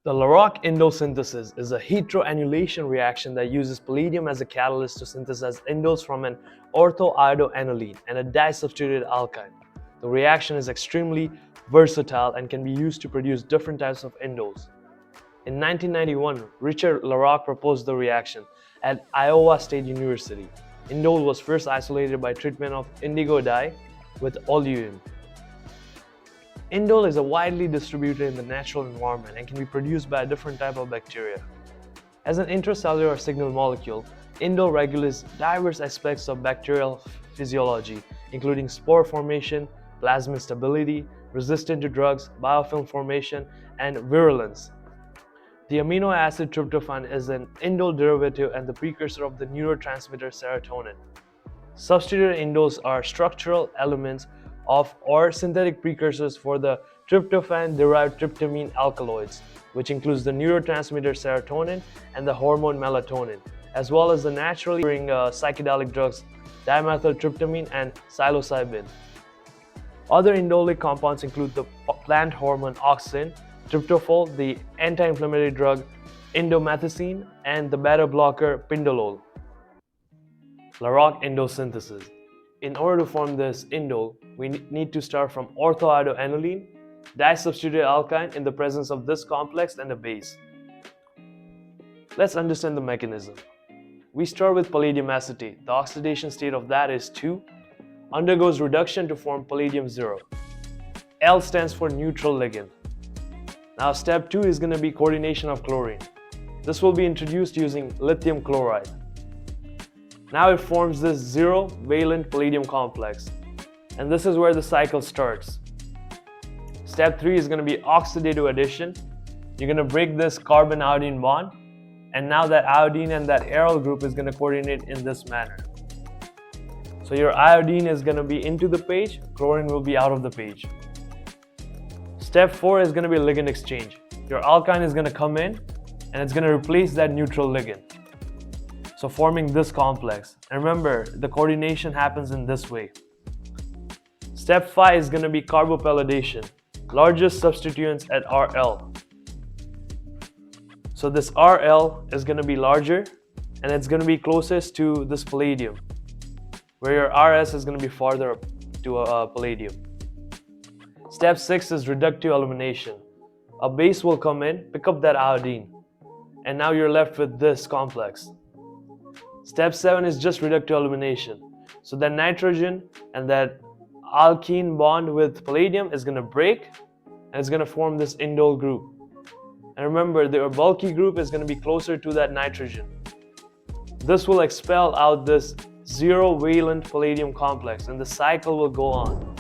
The Larock-Indole synthesis is a heteroannulation reaction that uses palladium as a catalyst to synthesize indoles from an orthoiodoaniline and a disubstituted alkyne. The reaction is extremely versatile and can be used to produce different types of indoles. In 1991, Richard Larock proposed the reaction at Iowa State University. Indole was first isolated by treatment of indigo dye with oleum. Indole is widely distributed in the natural environment and can be produced by a different type of bacteria. As an intracellular signal molecule, indole regulates diverse aspects of bacterial physiology, including spore formation, plasmid stability, resistance to drugs, biofilm formation, and virulence. The amino acid tryptophan is an indole derivative and the precursor of the neurotransmitter serotonin. Substituted indoles are structural elements of or synthetic precursors for the tryptophan-derived tryptamine alkaloids, which includes the neurotransmitter serotonin and the hormone melatonin, as well as the naturally occurring psychedelic drugs dimethyltryptamine and psilocybin. Other indolic compounds include the plant hormone auxin, tryptophol, the anti-inflammatory drug indomethacin, and the beta blocker pindolol. Larock-Indole synthesis. In order to form this indole, we need to start from orthoiodoaniline, disubstituted alkyne in the presence of this complex and a base. Let's understand the mechanism. We start with palladium acetate. The oxidation state of that is 2, undergoes reduction to form palladium 0. L stands for neutral ligand. Now step 2 is going to be coordination of chlorine. This will be introduced using lithium chloride. Now it forms this 0-valent palladium complex, and this is where the cycle starts. Step 3 is going to be oxidative addition. You're going to break this carbon-iodine bond, and now that iodine and that aryl group is going to coordinate in this manner. So your iodine is going to be into the page, chlorine will be out of the page. Step 4 is going to be ligand exchange. Your alkyne is going to come in, and it's going to replace that neutral ligand, so forming this complex. And remember, the coordination happens in this way. Step 5 is going to be carbopallidation, largest substituents at RL. So this RL is going to be larger, and it's going to be closest to this palladium, where your RS is going to be farther up to palladium. Step 6 is reductive elimination. A base will come in, pick up that iodine, and now you're left with this complex. Step 7 is just reductive elimination. So that nitrogen and that alkene bond with palladium is going to break, and it's going to form this indole group. And remember, the bulky group is going to be closer to that nitrogen. This will expel out this 0-valent palladium complex, and the cycle will go on.